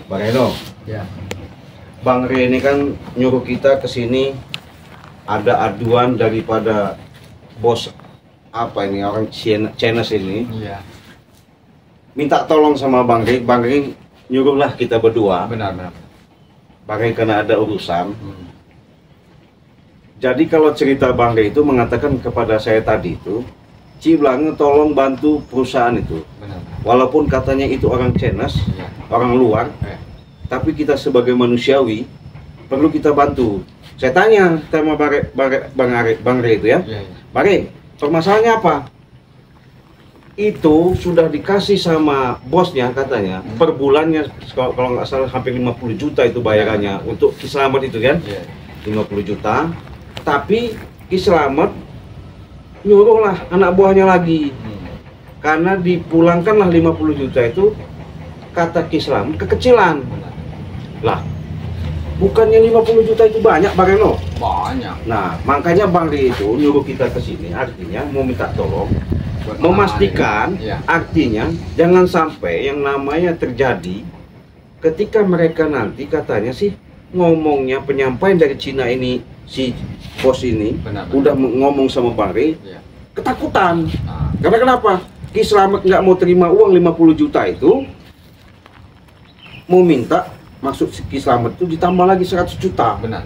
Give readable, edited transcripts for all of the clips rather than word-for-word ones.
Bang Reno. Ya. Bang Re ini kan nyuruh kita ke sini, ada aduan daripada bos apa ini orang Chinese ini. Iya. Minta tolong sama Bang Re nyuruhlah kita berdua. Benar. Bang Re karena ada urusan. Jadi kalau cerita Bang Re itu mengatakan kepada saya tadi itu, Ciblange tolong bantu perusahaan itu. Benar. Walaupun katanya itu orang Chinese, Iya. orang luar, tapi kita sebagai manusiawi perlu kita bantu. Saya tanya sama Bang Re itu ya, Iya. Bang Re, permasalahannya apa? Itu sudah dikasih sama bosnya katanya, per bulannya kalau nggak salah hampir 50 juta itu bayarannya untuk Ki Slamet itu kan, Iya. 50 juta. Tapi Ki Slamet nyuruhlah anak buahnya lagi, karena dipulangkanlah 50 juta itu, kata Ki Slamet kekecilan. Lah, bukannya 50 juta itu banyak Bang Reno? Banyak. Nah, makanya Bang Ri itu nyuruh kita ke sini, artinya mau minta tolong, memastikan, Iya. artinya jangan sampai yang namanya terjadi ketika mereka nanti katanya sih ngomongnya penyampaian dari Cina ini, si bos ini Benar. udah ngomong sama Bang Ri, Iya. ketakutan. Nah, Karena kenapa? Ki Slamet nggak mau terima uang 50 juta itu, mau minta, maksud Ki Slamet itu ditambah lagi 100 juta. benar.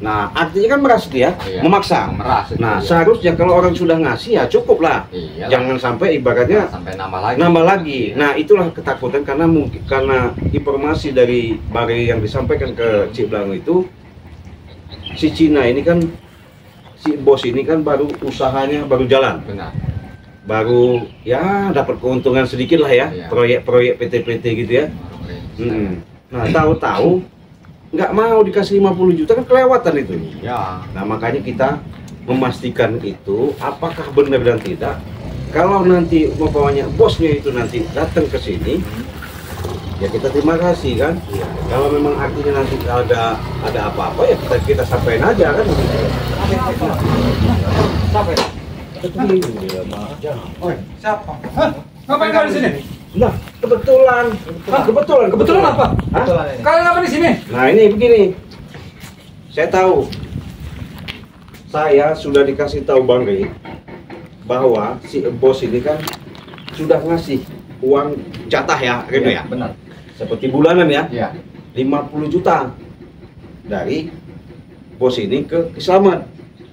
Nah, artinya kan meras dia, Iya. memaksa. Memeras itu, Nah, iya. seharusnya kalau orang sudah ngasih ya cukup lah. Iya. Jangan sampai ibaratnya sampai nambah lagi. nambah lagi. Iya. Nah, itulah ketakutan karena mungkin karena informasi dari Bari yang disampaikan ke Ciblange itu, si Cina ini kan, si bos ini kan baru usahanya baru jalan, Benar. baru ya dapat keuntungan sedikit lah ya, Iya. proyek-proyek PT-PT gitu ya. Oke. Nah, tahu-tahu nggak mau dikasih 50 juta kan kelewatan itu. Ya. Nah, makanya kita memastikan itu apakah benar dan tidak. Kalau nanti umpamanya bosnya itu nanti datang ke sini, ya kita terima kasih kan. Kalau memang artinya nanti ada apa-apa ya kita sampaikan aja kan. Siapa? Siapa? Ngapain kalian di sini? Nah, kebetulan Kebetulan apa? Hah? Kalian apa di sini? Nah, ini begini. Saya tahu. Saya sudah dikasih tahu Bang Ri bahwa si bos ini kan sudah ngasih uang jatah ya, Reno ya. Benar. Seperti bulanan ya. Iya. 50 juta dari bos ini ke Ki Slamet.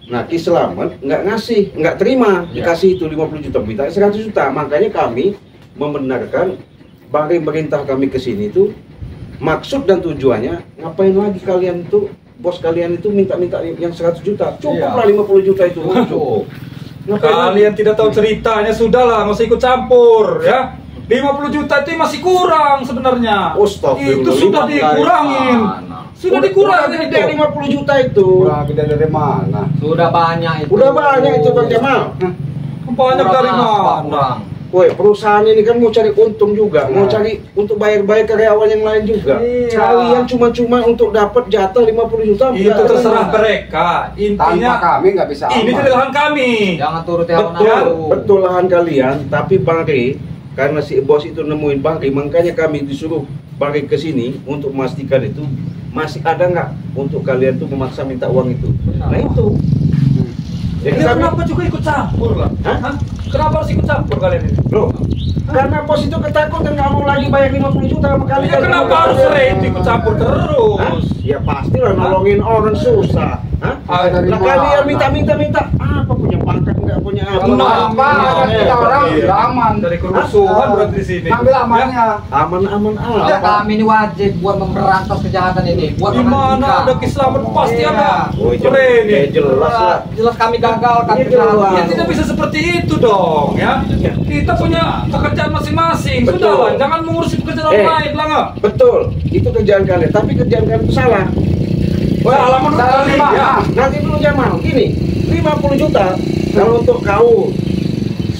Nah, Ki Slamet nggak ngasih, nggak terima dikasih itu 50 juta, minta 100 juta. Makanya kami membenarkan Bang Ri merintah kami ke sini itu, maksud dan tujuannya ngapain lagi kalian tuh, bos kalian itu minta-minta yang 100 juta. Cukuplah 50 juta itu. Cukup. Kalian tidak tahu ceritanya, sudahlah, nggak usah ikut campur ya. 50 juta itu masih kurang sebenarnya. Astagfirullah. Itu sudah dikurangin. Sudah dikurangin itu. Gede 50 juta itu. Kurang gede dari mana? Sudah banyak itu. Udah banyak itu Bang Jamal. Banyak dari mana? Kurang. Woi, perusahaan ini kan mau cari untung juga, mau cari untuk bayar-bayar karyawan yang lain juga. Iya. Kalian cuma-cuma untuk dapat jatah 50 juta. Itu enggak terserah ada. mereka. Tanpa Intinya kami nggak bisa ini aman. jadi lahan kami. Jangan turuti hawa Betul. nafsu. Betul lahan kalian, tapi Bang Ri, karena si bos itu nemuin Bang Ri, makanya kami disuruh Bang Ri ke sini untuk memastikan itu masih ada nggak untuk kalian tuh memaksa minta uang itu. Nah itu. Jadi Ya, kami, kenapa juga ikut campur lah? Hah? Hah? Kenapa harus ikut campur kalian ini? loh, karena bos itu ketakutan nggak mau lagi bayar 50 juta sama kalian. Ya, kenapa harus Ray ikut campur terus? Hah? Ya pastilah nolongin orang susah. Hah? Dari Lah mana? kalian minta apa punya pangkat nggak punya apa? Kalau apa ada kita orang Iya. aman. Dari kerusuhan berarti di sini. Ambil amannya. Aman-aman Kalau aja. kami ini wajib buat memberantas kejahatan ini. Buat Di mana menghentikan. ada Ki Slamet pasti Iya. ada. Oh, Ray ini. jelas lah. Jelas kami gagal kan Iya, kejahatan. jelas. Ya tidak bisa seperti itu dong ya. Kita punya pekerjaan masing-masing. Betul. Sudahlah, jangan mengurusi pekerjaan orang lain lah nggak? Betul, itu kerjaan kalian, tapi kerjaan kalian itu salah. Salah menurut Salah kalian. di mana? Ya. Nanti dulu Jamal, gini, 50 juta kalau untuk kau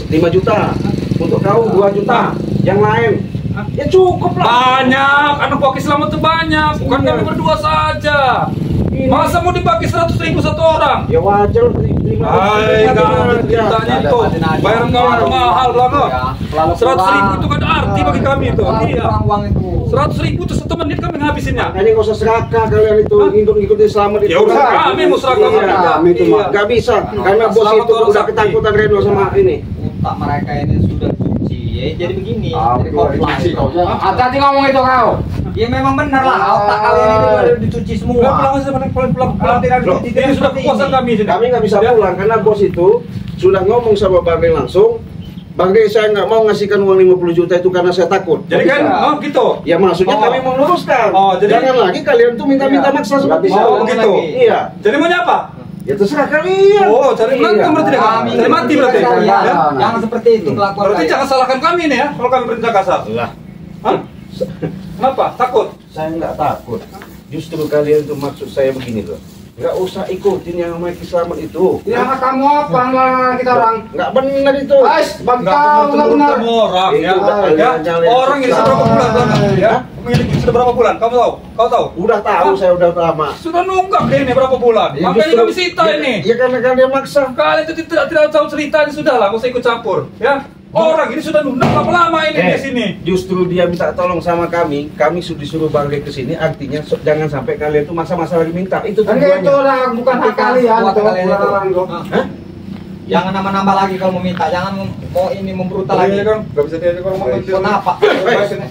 5 juta, untuk kau 2 juta, yang lain ya cukup lah. Banyak, anak Ki Slamet itu banyak, bukan Iya. kami berdua saja. Masa mau dibagi 100.000 satu orang? Ya wajar terima. Hai, nggak ada ceritanya itu. Bayar nggak mahal banget. 100.000 itu kan arti bagi kami itu. Iya. Uang itu. 100.000 itu 1 menit kami ngabisinnya. Makanya nggak usah serakah kalian itu ngikutin selamat itu. Ya udah, kami mau serakah Iya, kami itu mah. nggak bisa karena bos Selamat itu orang udah sakti. ketakutan Reno sama ini. Otak mereka ini sudah suci. Ya, jadi begini. Jadi Cuci kau komplain. aja. Hati-hati ngomong itu kau. Ya memang benar lah. Otak kalian ini udah dicuci semua. Pulang aja, pulang. Tidak Loh, dicuci, Ini tidak sudah seperti kekuasaan ini. kami sini. Kami nggak bisa pulang karena bos itu sudah ngomong sama Bang Rey langsung. Bang Rey, saya nggak mau ngasihkan uang 50 juta itu karena saya takut. Jadi kan, oh gitu. Ya maksudnya Oh. kami mau luruskan. Oh, jadi- Jangan lagi kalian tuh minta-minta Iya. maksa seperti Nggak bisa itu. Oh, begitu. Iya. Jadi maunya apa? Ya terserah kalian. Oh, cari berantem berarti deh. Kami Cari mati berarti. kalian. Ya? Jangan seperti itu kelakuan Berarti kalian. jangan salahkan kami nih ya, kalau kami bertindak kasar. Lah, Hah? Kenapa? Takut? saya nggak takut. Justru kalian tuh maksud saya begini loh. Nggak usah ikutin yang namanya Islamat itu. Ya kamu apa ngelarang kita orang? Nggak benar itu. Ais, bagi Nggak kau benar nggak benar. kamu orang Itu ya. udah Ya. kalian Orang ini sudah berapa bulan belakangan ya? Hah? Memiliki sudah berapa bulan? Kamu tahu? Kau tahu? Udah tahu saya udah lama. Sudah nunggak deh ini berapa bulan. Ya, Makanya justru- kami sita ini. Ya karena kalian maksa. Kalian itu tidak tahu ceritanya, sudah lah, nggak usah ikut campur ya. Orang ini sudah nunggak berapa lama ini di sini. Justru dia minta tolong sama kami sudah disuruh Bang Rey ke sini, artinya jangan sampai kalian tuh masa-masa lagi minta. Itu Kan itu tujuannya. lah bukan hak kalian Buat tuh. kalian itu. Larang tuh. Hah? Jangan nambah-nambah lagi kalau mau minta. Jangan mau ini membrutal lagi. Kan, nggak bisa dia kalau ngomong. Kenapa?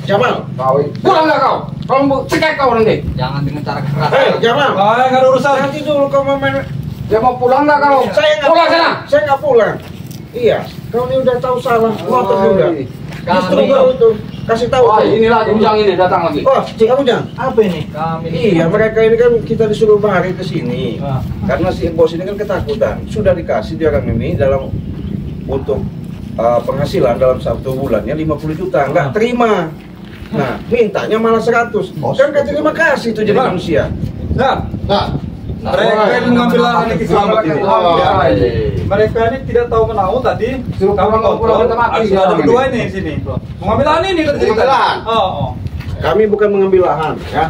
Jamal. Kau pulang nggak kau? Kau mau cekek kau nanti. Jangan dengan cara keras. Jamal. Ah, nggak ada urusan. Nanti dulu kau mau main. Dia mau pulang nggak kau? Saya nggak pulang sana. Saya nggak pulang. Iya, kau ini udah tahu salah. Ngotot juga. Justru Kami- kau itu kasih tahu. Wah, tuh. ini lagi ujang ini datang lagi. Oh, Cik Ujang, apa ini? Kami Iya, mereka ini kan kita disuruh Bang Rey ke sini. Ah. Karena si bos ini kan ketakutan. Sudah dikasih dia orang ini dalam untuk penghasilan dalam 1 bulannya 50 juta, nggak terima. Nah, mintanya malah 100. Kan kata terima kasih itu jadi Bang. manusia. Nah, Nah, mereka ini mengambil lahan yang selamat ini. Oh, Ya. iya. Mereka ini tidak tahu menahu tadi. Suruh Kami pulang, kontrol. kita mati Sudah ada orang berdua ini. ini di sini. Mengambil lahan ini tadi. Mengambil lahan? Oh. Kami bukan mengambil lahan, ya.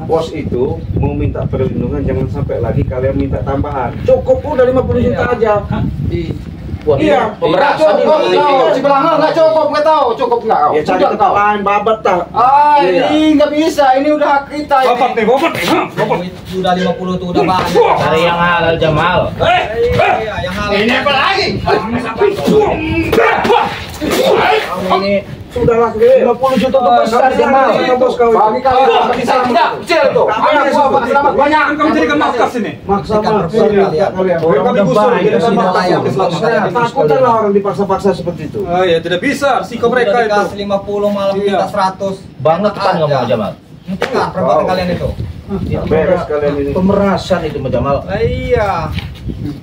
Bos itu mau minta perlindungan, jangan sampai lagi kalian minta tambahan. Cukup udah 50 juta aja. Iya, Pemerasan cukup, ini. kau. Di belakang nggak cukup, nggak tahu cukup nggak kau? Ya cari Udah, tempat kau. lain, babat tak. Ah, Iya. ini nggak bisa. Ini udah hak kita Bapak ini. nih, bapak nih. Hah? Bapak. sudah 50 tuh udah banyak. Cari yang halal Jamal. Iya, yang halal. Ini apa lagi? Kamu ini sudahlah, 50 juta tuh besar Jamal. bos kau. Bagi kalian bisa tidak kecil tuh. Anak gua Pak Selamat banyak. Kan kamu jadikan markas ini. Maksa Kan maksa kalian. kalian. Oh, kami gusur jadi sudah markas layak. untuk keselamatan. Takutan lah orang dipaksa-paksa seperti itu. Oh ya, tidak bisa. Sikap mereka Udah itu. dikasih 50 malam Iya. minta 100. Banget kan Enak ngomong aja. Jamal. Enggak, perbuatan kalian itu. Ya, beres kalian ini. Pemerasan itu Jamal. Iya.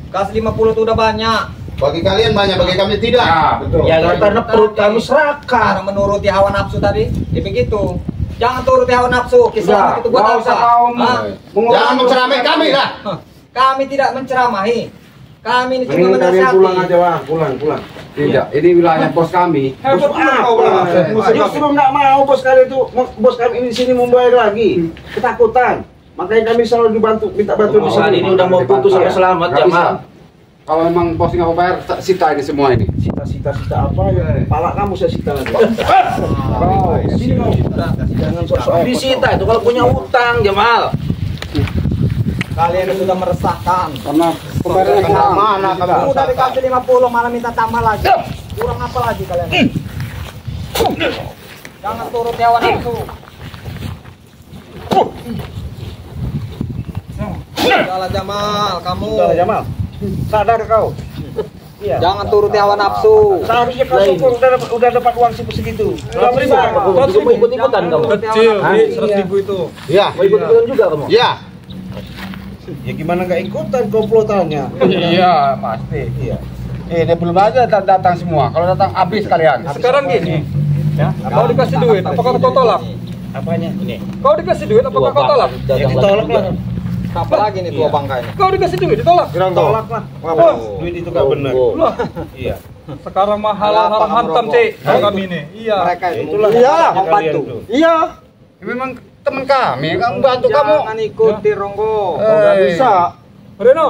Kasih 50 tuh udah banyak. Bagi kalian banyak, bagi kami tidak. Ya, betul. Ya karena perut kamu serakah. Karena menuruti hawa nafsu tadi. Ya begitu. Jangan turuti hawa nafsu. Kisah itu buat nggak apa? usah kau Hah? Jangan menceramai kami lah. Hah. Kami tidak menceramahi. Kami ini cuma Mending kalian pulang menasihati. aja lah, pulang. Tidak, ini wilayah bos kami. Hebat benar kau Apa? lah. Justru nggak mau bos kalian itu, bos kami ini di sini membayar lagi. Ketakutan. Makanya kami selalu dibantu, minta bantu di Perusahaan sini. ini udah mau putus sampai selamat Nggak bisa. Jamal. Kalau memang bos nggak mau bayar, sita ini semua ini. Sita apa ya? Pala kamu saya sita nanti. Sini mau. Jangan sok-sok. Disita itu kalau punya utang Jamal. Kalian sudah meresahkan. Karena pembayarannya kurang. Mana kamu? Udah dikasih 50 malah minta tambah lagi. Kurang apa lagi kalian? Jangan turut hawa nafsu. Salah Jamal, kamu. Udah Jamal. Sadar kau. Iya. Jangan turuti hawa nafsu. Seharusnya kau syukur udah dapat uang segitu. Udah beriman. Kau juga mau ikut-ikutan kamu. Kecil, di 100.000 itu. Ya, Mau ikut-ikutan juga kamu. ya. Ya gimana nggak ikutan komplotannya? Iya, pasti. Iya. Dia belum aja datang semua. Kalau datang habis kalian. Sekarang gini, ya, kau dikasih duit, apakah kau tolak? Apanya? Ini. Kau dikasih duit, apakah kau tolak? Ya ditolak lah. Apa lagi nih tua bangka ini? Kau dikasih duit, ditolak? Tolak lah. Wah. Duit itu nggak benar. Lah, Iya. sekarang mahal Kenapa haram kamu hantam, rokok? Cek. Kami ini. Iya. Mereka itu Itulah iya, kalian membantu. tuh. Iya. Memang teman kami, kan bantu kamu. Jangan ikuti Ronggo. Nggak bisa. Reno,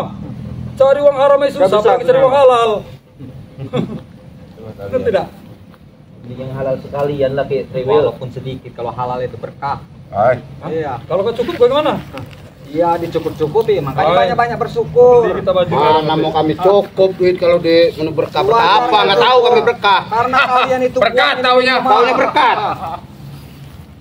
cari uang haram aja susah, Nggak bisa, apalagi cari uang halal. Betul tidak? Ini yang halal sekalian lah kayak triwil. Walaupun sedikit, kalau halal itu berkah. Ay. Iya. Kalau nggak cukup bagaimana? Iya, dicukup-cukupi, makanya Ay. banyak-banyak bersyukur. Jadi kita baju. Mana mau kami cukup duit kalau di menu berkah apa? Nggak tahu kami berkah. Karena kalian itu Berkat punya taunya, itu taunya mah. berkat.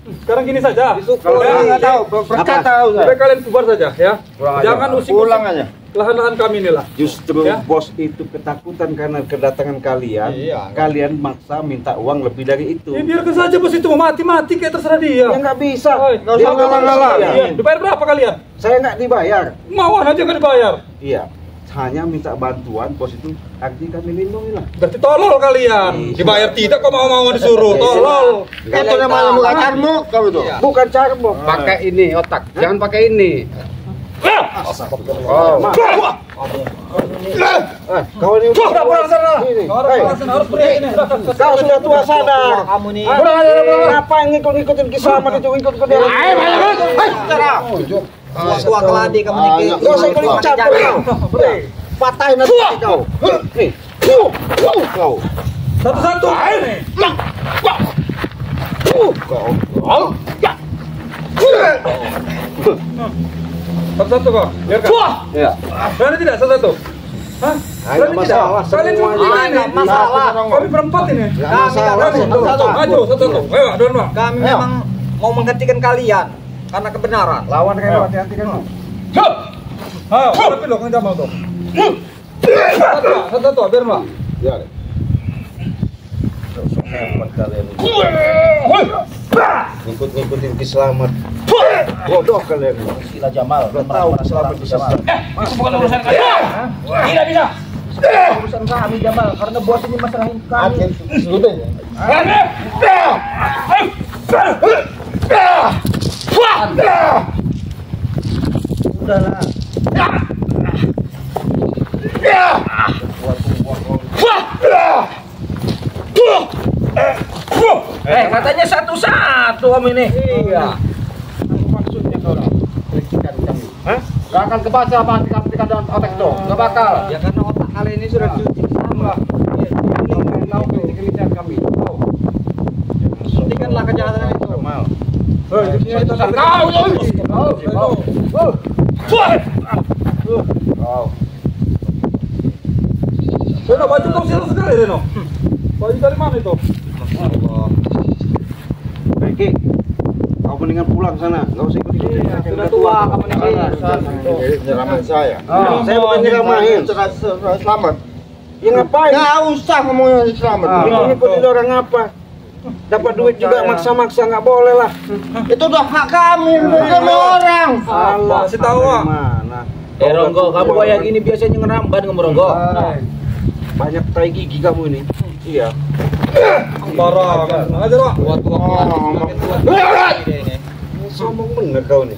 Sekarang gini saja. Disyukuri. Ya, Nggak tahu, berkat tahu saya. Lebih kalian bubar saja ya. Jangan usik Pulang aja. lahan-lahan kami ini lah. Justru Ya. bos itu ketakutan karena kedatangan kalian. Iya. Kalian maksa minta uang lebih dari itu. Ya biarkan saja bos itu mau mati-mati kayak terserah dia. Ya nggak bisa. Oi, Nggak usah dia ngalah-ngalah. Iya. Dibayar berapa kalian? Saya nggak dibayar. Mauan aja nggak dibayar. Iya. Hanya minta bantuan bos itu, artinya kami lindungi lah. Berarti tolol kalian. Dibayar tidak kok mau disuruh. Tolol. Itu namanya bukan carmuk kamu itu. Iya. Bukan carmuk. Pakai ini otak, jangan pakai ini. Oh, kau ini Pulang sana. Ini. Harus beri ini. Kau sudah tua sadar. Kamu nih. Ngapain ngikut-ngikutin kisahmat itu ngikut-ngikut dia? Tua keladi kamu nih. Gak usah ikut campur kau. Patahin nanti kau. Nih. Kau. Satu-satu. Ini. Kau. Satu-satu kok. Biarkan. Ya. Berani tidak satu-satu? Hah? Nggak Berani tidak? masalah, Kalian semua cuma aja. ini. Nggak masalah. Kami berempat ini. Nggak masalah. Berani. Satu-satu. Maju satu-satu. Ayo, dua. Kami memang mau menghentikan kalian karena kebenaran. Lawan kayak hati-hati kan. Ayo, tapi lo kan tidak mau tuh. Satu-satu, biar mbak. Ya. Hebat kalian. Ngikut-ngikutin kisahmat. Bodoh kalian. Sila Jamal. Gak tahu kisahmat bisa. Itu bukan urusan kalian. Tidak bisa. Urusan kami Jamal karena bos ini masalahin kami. Berani. Udahlah. Katanya satu-satu om ini. Iya. Maksudnya kau kritikan kami. Hah? Gak akan kebaca apa ketika dalam otak itu. Gak bakal. Ya karena otak kalian ini sudah dicuci sama. Tahu kritikan kami. Hentikanlah kejahatan itu. Itu satu. Reno, baju kau sial sekali Reno. Baju dari mana itu? Riki, kau mendingan pulang sana. Gak usah ikut ikut. Sudah tua kamu nih. Penyeraman saya. Saya bukan nyeramahin. Selamat. Ya ngapain? Nggak usah ngomongin selamat. Ngikutin orang apa? Dapat duit juga maksa-maksa nggak boleh lah. Itu udah hak kami, bukan orang. Allah, kasih tahu, Wak. mana? Ronggo, kamu kayak gini biasanya ngeramban kamu Ronggo. Banyak tai gigi kamu ini. Iya. Parah. Aja Wak. Tua-tua keladi semakin tua. Ini. Sombong bener kau nih.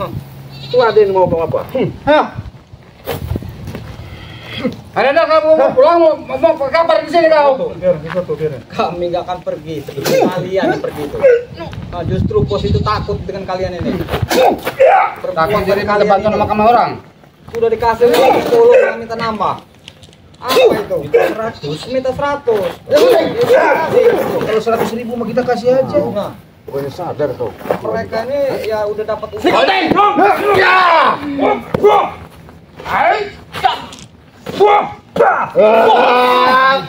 Itu ada yang mau apa? Ada kamu mau pulang mau kabar di sini kau. Biar, biar. Kami nggak akan pergi sebelum kalian yang pergi itu. Nah, justru bos itu takut dengan kalian ini. Takut jadi kita bantu sama kami orang. Sudah dikasih lagi 10 malah minta nambah. Apa itu? 100, minta 100. Kalau 100.000 mah kita kasih aja. Nah, Pokoknya sadar kau. mereka ini ya udah dapat uang.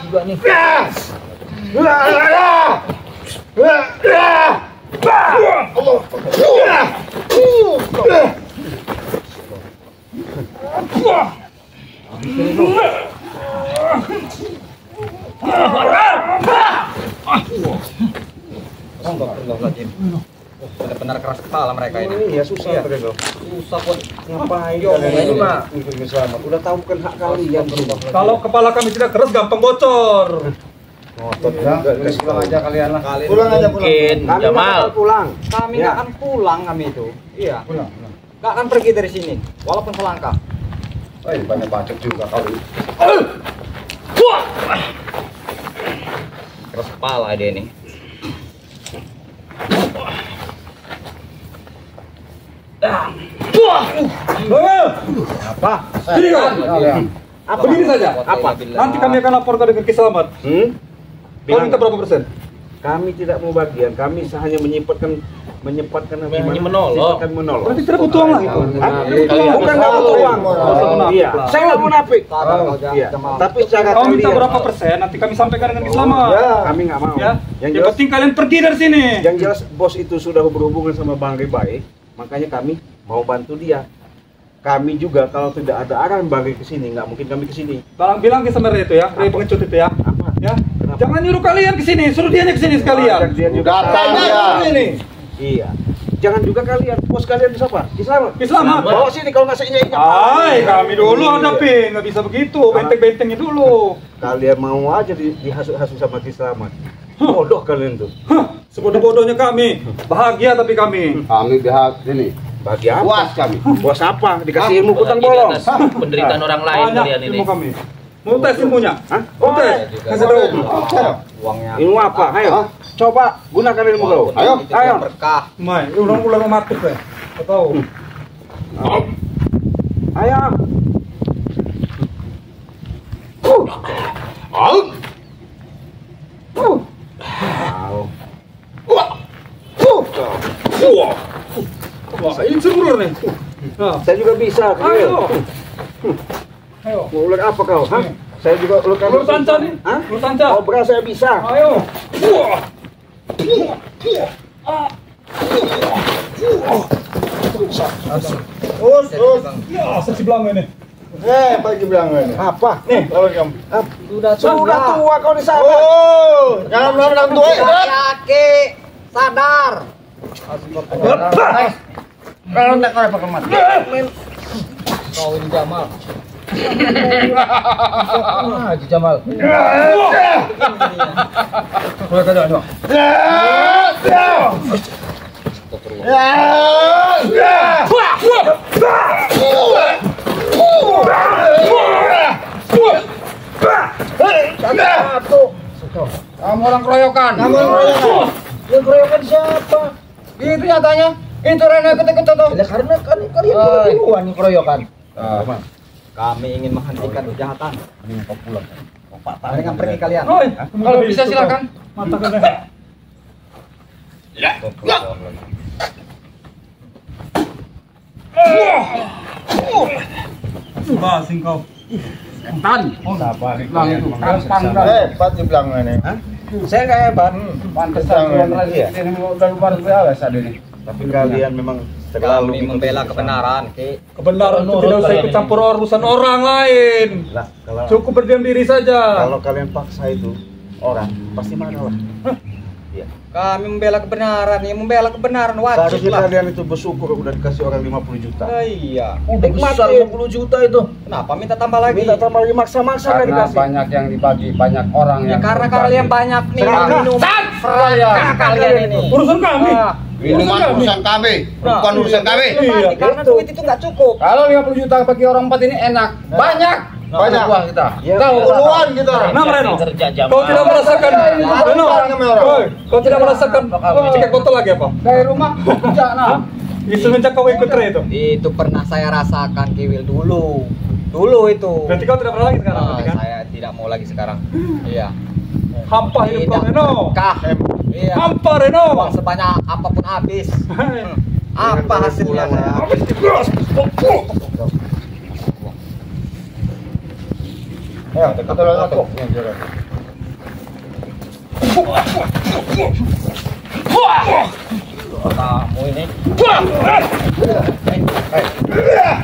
Juga nih. Astagfirullahaladzim. Benar-benar keras kepala mereka ini. Iya susah mereka. Susah pun. Ngapain Yo, kalian ini mah. ngikutin selamat? Udah tahu bukan hak kalian. Kalau kepala kami tidak keras gampang bocor. Ngotot juga. Pulang aja kalian lah. Kalian Pulang aja pulang. Mungkin Kami nggak Jamal. bakal pulang. Kami Ya. nggak akan pulang kami itu. Iya. Nggak akan pergi dari sini, walaupun selangkah. Banyak bacot juga kau. Keras kepala dia ini. Apa? Sini kau. Apa? Begini saja. Apa? Nanti kami akan laporkan dengan Ki Selamat. Kau minta berapa persen? Kami tidak mau bagian, kami hanya menyempatkan menolong. Berarti tidak butuh uang lagi. Bukan nggak butuh uang. Iya. Saya nggak munafik. Iya. Tapi secara Kau minta kalian- berapa persen? Nanti kami sampaikan dengan Ki Selamat. Kami nggak mau. Ya. Yang Yang jelas, penting kalian pergi dari sini. yang jelas bos itu sudah berhubungan sama Bang Ribai, makanya kami mau bantu dia. Kami juga kalau tidak ada arahan Bang Ri ke sini, nggak mungkin kami ke sini. Tolong bilang ke Semer itu ya, Ri pengecut itu ya. Apa? Ya. Kenapa? Jangan nyuruh kalian ke sini, suruh dianya ke sini sekalian. Dia juga Datang dia. Ini. Iya. Jangan juga kalian, bos kalian itu siapa? Ki Selamat. Ki Selamat. Bawa sini kalau nggak seingat. Hai, kami dulu hadapin, nggak bisa begitu, benteng-bentengnya dulu. Kalian mau aja dihasut-hasut sama Ki Selamat. Bodoh kalian tuh. Hah, sebodoh-bodohnya kami, bahagia tapi kami. Kami pihak sini. Bagi apa? Puas kami. Bos apa? Dikasih ilmu kutang bolong. Penderitaan orang lain Banyak kalian ini. ilmu kami. Mau tes ilmunya? Hah? Mau tes? Kasih tahu. Uangnya Ilmu apa? Ayo. Coba gunakan ilmu kau. Ayo. Ayo. berkah. Mai, ulang mati ya. Kau tahu. Ayo. Wah, ini semur nih. Nah, Saya juga bisa. ayo. Ayo. Mau ular apa kau? Hah? Saya juga ular Lur sanca nih. Hah? Lur sanca. Oh, beras saya bisa. Ayo. Wah. Terus. Ya, saksi belanga ini. Pagi bilang ini. Apa? Nih, lawan kamu. Sudah Sudah tua kau di sana. Oh, jangan bilang tua. Laki sadar. Kalau tak kau pakai mati. Kau ini Jamal. Haji Jamal. Kamu orang keroyokan. Yang keroyokan siapa? Itu nyatanya. Itu Rene ikut-ikut tuh. Ya karena kan kalian duluan yang keroyokan. Kami ingin menghentikan kejahatan. Mendingan pergi kalian. Oi, Kalau bisa silakan. Mata kena. Basing kau. Hebat dibilang ini. Saya nggak hebat. Pantesan lagi ya. Ini udah luar biasa ini. Tapi kalian memang Kami terlalu membela kebenaran. Ki. Kebenaran itu tidak usah ikut campur urusan orang lain. Lah, kalau Cukup berdiam diri saja. kalau kalian paksa itu orang pasti marah lah. Kami membela kebenaran, ya membela kebenaran wajib Seharusnya lah. kalian itu bersyukur udah dikasih orang 50 juta. Iya. Udah besar 50 juta itu. Kenapa minta tambah lagi? Minta tambah lagi maksa-maksa nggak Karena dikasih. banyak yang dibagi, banyak orang Ya yang karena berbagi. kalian banyak nih Serangga. minum. Serangga kalian ini. Urusan kami. Ah, Minuman urusan kami, bukan urusan kami. Iya, karena duit itu nggak cukup. Kalau 50 juta bagi orang 4 ini enak, banyak. Banyak buah kita. Ya, Tahu iya. puluhan kita. Nah, Reno. Kerja jam. Kau tidak merasakan Reno. Orang kami orang. Oi, kau tidak merasakan cekek botol lagi apa? Dari rumah kerja nah. Semenjak kau ikut Re itu. Itu pernah saya rasakan Kiwil dulu. Dulu itu. Berarti kau tidak pernah lagi sekarang, Ah, berarti kan? saya tidak mau lagi sekarang. Iya. Hampa hidup kau Reno. Berkah. Iya. Hampa Reno. Uang sebanyak apapun habis. Apa hasilnya saya? Ya, betul aku. Kamu ini.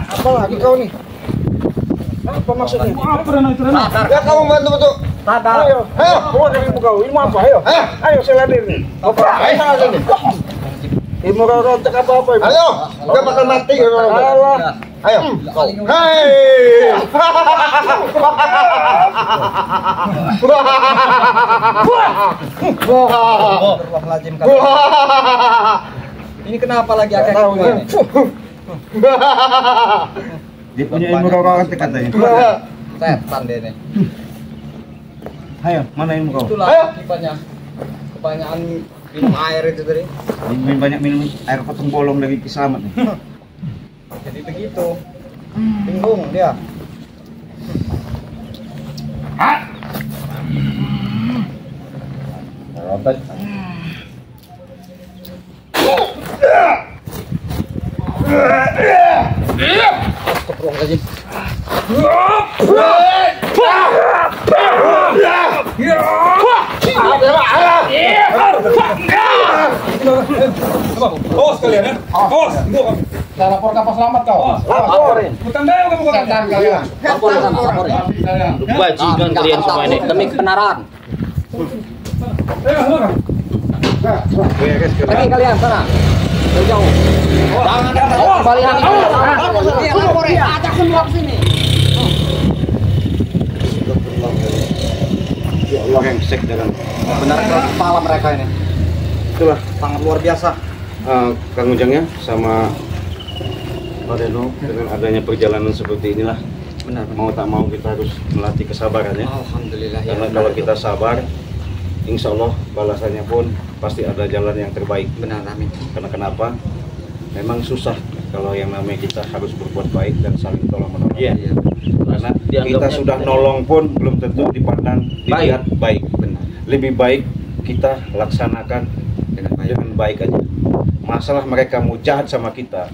Apa lagi kau nih? Apa maksudnya? Apa Reno itu Reno? Ya kamu bantu betul. Sadar. Ayo, ayo, keluar dari ilmu kau. Ilmu apa? Ayo, ayo saya ladir nih. Apa? Ayo sini. Ilmu kau rontek apa-apa ini? Ayo, enggak bakal mati kalau Alah. Ayo. Hei. Astagfirullahaladzim, kalian. Ini kenapa lagi agak Tahu ini? Dia punya ilmu kau rontek katanya. Setan dia nih. Ayo, mana ilmu kau? Itulah Ayo. akibatnya. Kebanyakan minum air itu tadi. Banyak minum air potong bolong dari Ki Selamat nih. gitu. Bingung dia. Robert. Astagfirullahaladzim. Awas kalian ya. Awas. Saya lapor kapal selamat kau. Laporin. Bukan daya kamu bukan. Setan kalian. Laporin sana, laporin. Kalian. Bajingan kalian semua ini. Demi kebenaran. Pergi kalian sana. Jauh. Jangan kembali lagi. Laporin. Ajak semua ke sini. Ya Allah yang sek dengan Benar keras kepala mereka ini. itulah Sangat luar biasa. Kang Ujangnya sama Pak Reno dengan adanya perjalanan seperti inilah Benar. mau tak mau kita harus melatih kesabaran ya. Alhamdulillah ya. Karena kalau kita sabar, insya Allah balasannya pun pasti ada jalan yang terbaik. benar, amin. Karena kenapa? Memang susah kalau yang namanya kita harus berbuat baik dan saling tolong menolong. Iya. Karena kita Dianggapnya sudah kita- nolong pun belum tentu dipandang dilihat baik. Benar. Lebih baik kita laksanakan dengan baik aja. Masalah mereka mau jahat sama kita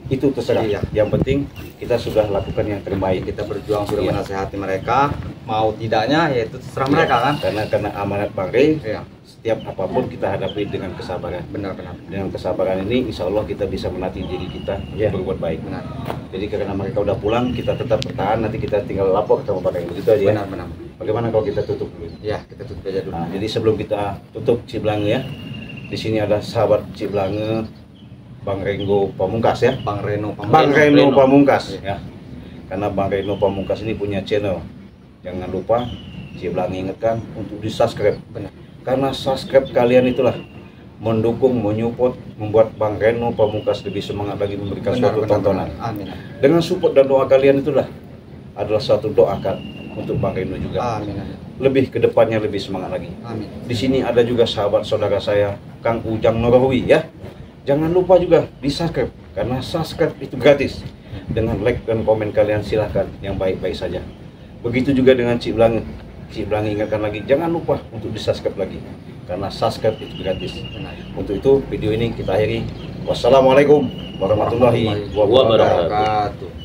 itu terserah. Iya. Yang penting kita sudah lakukan yang terbaik. Kita berjuang sudah Iya. menasehati mereka, mau tidaknya ya itu terserah mereka kan. Karena amanat Bang Rey, Iya. setiap apapun kita hadapi dengan kesabaran. Benar-benar. Dengan kesabaran ini, insya Allah kita bisa melatih diri kita untuk berbuat baik. Benar. Jadi karena mereka udah pulang, kita tetap bertahan. Nanti kita tinggal lapor sama Bang Rey, begitu aja. Ya? Benar-benar. Bagaimana kalau kita tutup dulu? Ya, kita tutup aja dulu. Nah, jadi sebelum kita tutup Ciblange ya, di sini ada sahabat Ciblange, Bang Renggo Pamungkas ya. Bang Reno Bang Reno Pamungkas Iya. ya. Karena Bang Reno Pamungkas ini punya channel. Jangan lupa Ciblange ingatkan untuk di-subscribe. Benar. Karena subscribe kalian itulah mendukung, menyupport, membuat Bang Reno Pamungkas lebih semangat lagi memberikan suatu tontonan. Amin. Dengan support dan doa kalian itulah adalah suatu doa untuk Bang Reno juga. Amin. Lebih ke depannya lebih semangat lagi. Amin. Di sini ada juga sahabat saudara saya, Kang Ujang Norowi ya. Jangan lupa juga di-subscribe karena subscribe itu gratis. Dengan like dan komen kalian silahkan yang baik-baik saja. Begitu juga dengan Ciblange. Ciblange ingatkan lagi jangan lupa untuk di-subscribe lagi karena subscribe itu gratis. Untuk itu video ini kita akhiri. Wassalamualaikum warahmatullahi wabarakatuh. Wabarakatuh.